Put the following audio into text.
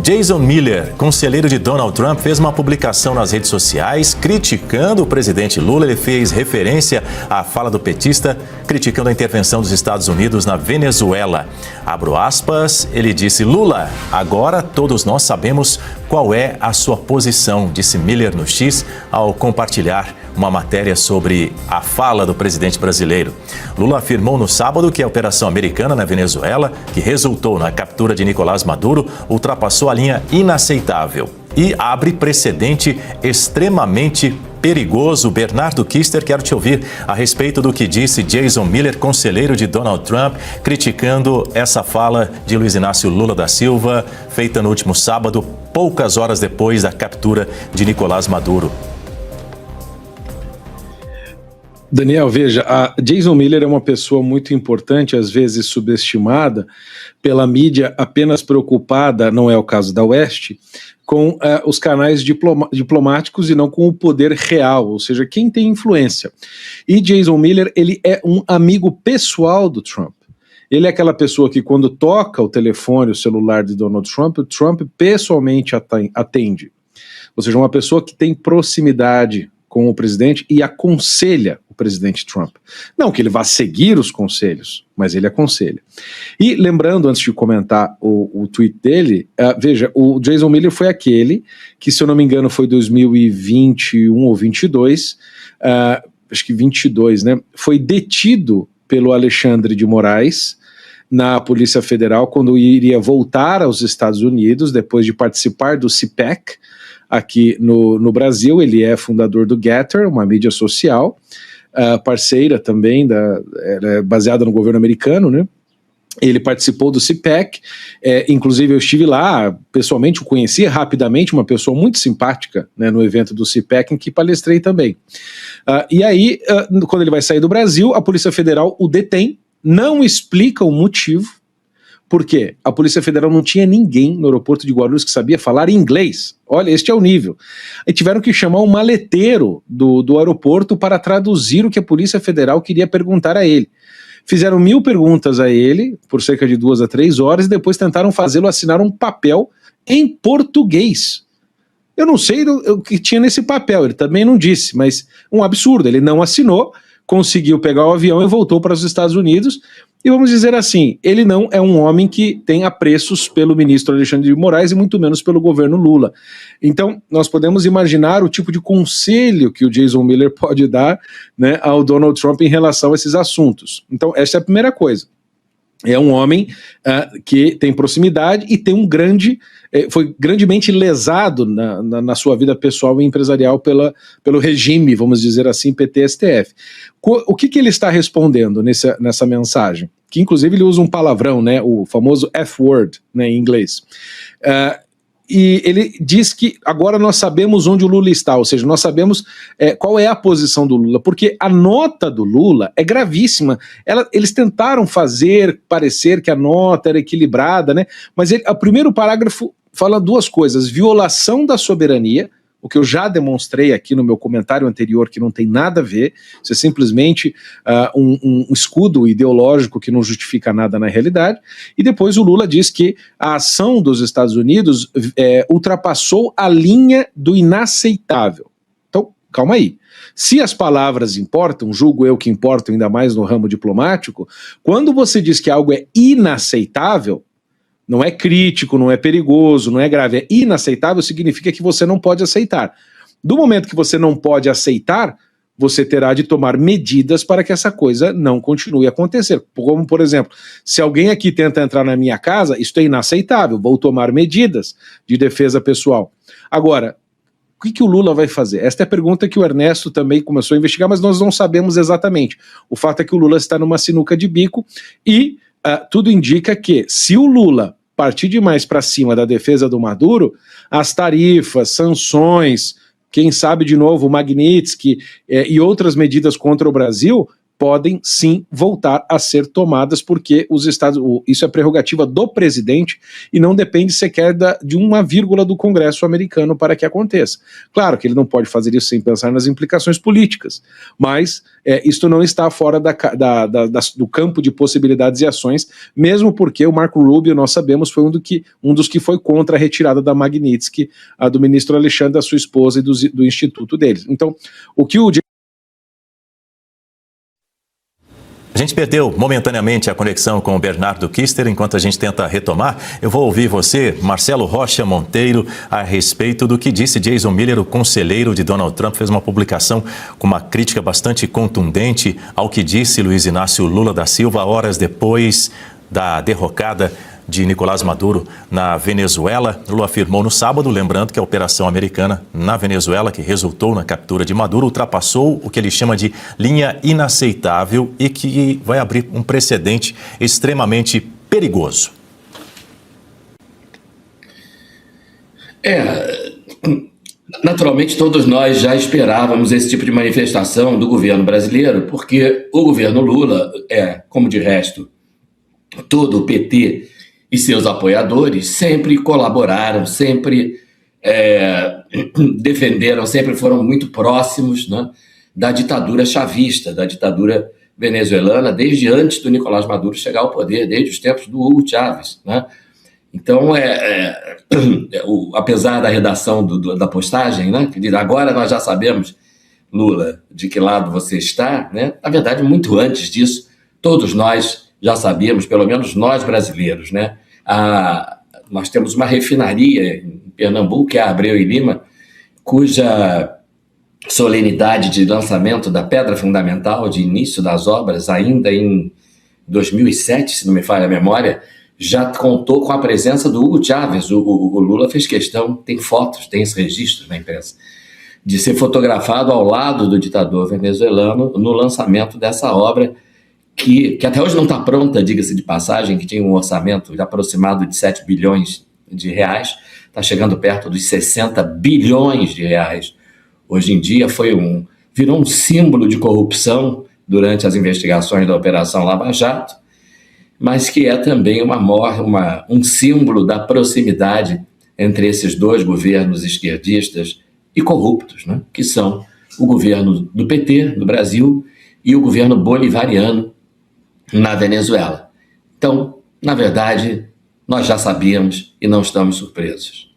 Jason Miller, conselheiro de Donald Trump, fez uma publicação nas redes sociais criticando o presidente Lula. Ele fez referência à fala do petista, criticando a intervenção dos Estados Unidos na Venezuela. Abro aspas, ele disse: Lula, agora todos nós sabemos qual é a sua posição, disse Miller no X, ao compartilhar uma matéria sobre a fala do presidente brasileiro. Lula afirmou no sábado que a operação americana na Venezuela, que resultou na captura de Nicolás Maduro, ultrapassou a linha inaceitável e abre precedente extremamente perigoso. Bernardo Kister, quero te ouvir a respeito do que disse Jason Miller, conselheiro de Donald Trump, criticando essa fala de Luiz Inácio Lula da Silva, feita no último sábado, poucas horas depois da captura de Nicolás Maduro. Daniel, veja, a Jason Miller é uma pessoa muito importante, às vezes subestimada pela mídia apenas preocupada, não é o caso da Oeste, com os canais diplomáticos e não com o poder real, ou seja, quem tem influência. E Jason Miller, ele é um amigo pessoal do Trump. Ele é aquela pessoa que quando toca o telefone, o celular de Donald Trump, o Trump pessoalmente atende. Ou seja, uma pessoa que tem proximidade com o presidente e aconselha o presidente Trump. Não que ele vá seguir os conselhos, mas ele aconselha. E lembrando, antes de comentar o tweet dele, veja, o Jason Miller foi aquele que, se eu não me engano, foi 2021 ou 22, acho que 22, né? Foi detido pelo Alexandre de Moraes na Polícia Federal quando iria voltar aos Estados Unidos depois de participar do CPAC, aqui no Brasil. Ele é fundador do Getter, uma mídia social, parceira também, baseada no governo americano, né? Ele participou do CPAC, inclusive eu estive lá, pessoalmente o conheci rapidamente, uma pessoa muito simpática, né, no evento do CPAC, em que palestrei também. E aí, quando ele vai sair do Brasil, a Polícia Federal o detém, não explica o motivo. Por quê? A Polícia Federal não tinha ninguém no aeroporto de Guarulhos que sabia falar inglês. Olha, este é o nível. E tiveram que chamar um maleteiro do aeroporto para traduzir o que a Polícia Federal queria perguntar a ele. Fizeram 1000 perguntas a ele, por cerca de 2 a 3 horas, e depois tentaram fazê-lo assinar um papel em português. Eu não sei o que tinha nesse papel, ele também não disse, mas um absurdo. Ele não assinou, conseguiu pegar o avião e voltou para os Estados Unidos. E vamos dizer assim, ele não é um homem que tem apreços pelo ministro Alexandre de Moraes e muito menos pelo governo Lula. Então, nós podemos imaginar o tipo de conselho que o Jason Miller pode dar, né, ao Donald Trump em relação a esses assuntos. Então, essa é a primeira coisa. É um homem que tem proximidade e tem foi grandemente lesado na sua vida pessoal e empresarial pelo regime, vamos dizer assim, PT-STF. O que ele está respondendo nessa mensagem? Que inclusive ele usa um palavrão, né, o famoso F-word, né, em inglês. E ele diz que agora nós sabemos onde o Lula está, ou seja, nós sabemos qual é a posição do Lula, porque a nota do Lula é gravíssima. Eles tentaram fazer parecer que a nota era equilibrada, né? Mas o primeiro parágrafo fala 2 coisas: violação da soberania, o que eu já demonstrei aqui no meu comentário anterior, que não tem nada a ver, isso é simplesmente um escudo ideológico que não justifica nada na realidade. E depois o Lula diz que a ação dos Estados Unidos ultrapassou a linha do inaceitável. Então, calma aí. Se as palavras importam, julgo eu que importam ainda mais no ramo diplomático, quando você diz que algo é inaceitável, não é crítico, não é perigoso, não é grave, é inaceitável, significa que você não pode aceitar. Do momento que você não pode aceitar, você terá de tomar medidas para que essa coisa não continue a acontecer. Como, por exemplo, se alguém aqui tenta entrar na minha casa, isso é inaceitável, vou tomar medidas de defesa pessoal. Agora, o que o Lula vai fazer? Esta é a pergunta que o Ernesto também começou a investigar, mas nós não sabemos exatamente. O fato é que o Lula está numa sinuca de bico e tudo indica que, se o Lula partir demais para cima da defesa do Maduro, as tarifas, sanções, quem sabe de novo o Magnitsky e outras medidas contra o Brasil podem sim voltar a ser tomadas, porque isso é prerrogativa do presidente e não depende sequer de uma vírgula do Congresso americano para que aconteça. Claro que ele não pode fazer isso sem pensar nas implicações políticas, mas isto não está fora do campo de possibilidades e ações, mesmo porque o Marco Rubio, nós sabemos, foi um dos que foi contra a retirada da Magnitsky, a do ministro Alexandre, da sua esposa e do instituto deles. Então, o que o A gente perdeu momentaneamente a conexão com o Bernardo Kister. Enquanto a gente tenta retomar, eu vou ouvir você, Marcelo Rocha Monteiro, a respeito do que disse Jason Miller, o conselheiro de Donald Trump. Fez uma publicação com uma crítica bastante contundente ao que disse Luiz Inácio Lula da Silva horas depois da derrocada de Nicolás Maduro na Venezuela. Lula afirmou no sábado, lembrando que a operação americana na Venezuela, que resultou na captura de Maduro, ultrapassou o que ele chama de linha inaceitável e que vai abrir um precedente extremamente perigoso. Naturalmente todos nós já esperávamos esse tipo de manifestação do governo brasileiro, porque o governo Lula, como de resto todo o PT e seus apoiadores, sempre colaboraram, sempre defenderam, sempre foram muito próximos, né, da ditadura chavista, da ditadura venezuelana, desde antes do Nicolás Maduro chegar ao poder, desde os tempos do Hugo Chávez, né? Então, apesar da redação da postagem, né, que diz, agora nós já sabemos, Lula, de que lado você está, né? Na verdade, muito antes disso, todos nós já sabíamos, pelo menos nós brasileiros, né? Nós temos uma refinaria em Pernambuco, que é a Abreu e Lima, cuja solenidade de lançamento da pedra fundamental de início das obras, ainda em 2007, se não me falha a memória, já contou com a presença do Hugo Chávez. O Lula fez questão, tem fotos, tem esse registro na imprensa, de ser fotografado ao lado do ditador venezuelano no lançamento dessa obra, que até hoje não está pronta, diga-se de passagem, que tinha um orçamento aproximado de 7 bilhões de reais, está chegando perto dos 60 bilhões de reais. Hoje em dia virou um símbolo de corrupção durante as investigações da Operação Lava Jato, mas que é também um símbolo da proximidade entre esses dois governos esquerdistas e corruptos, né, que são o governo do PT no Brasil e o governo bolivariano na Venezuela. Então, na verdade, nós já sabíamos e não estamos surpresos.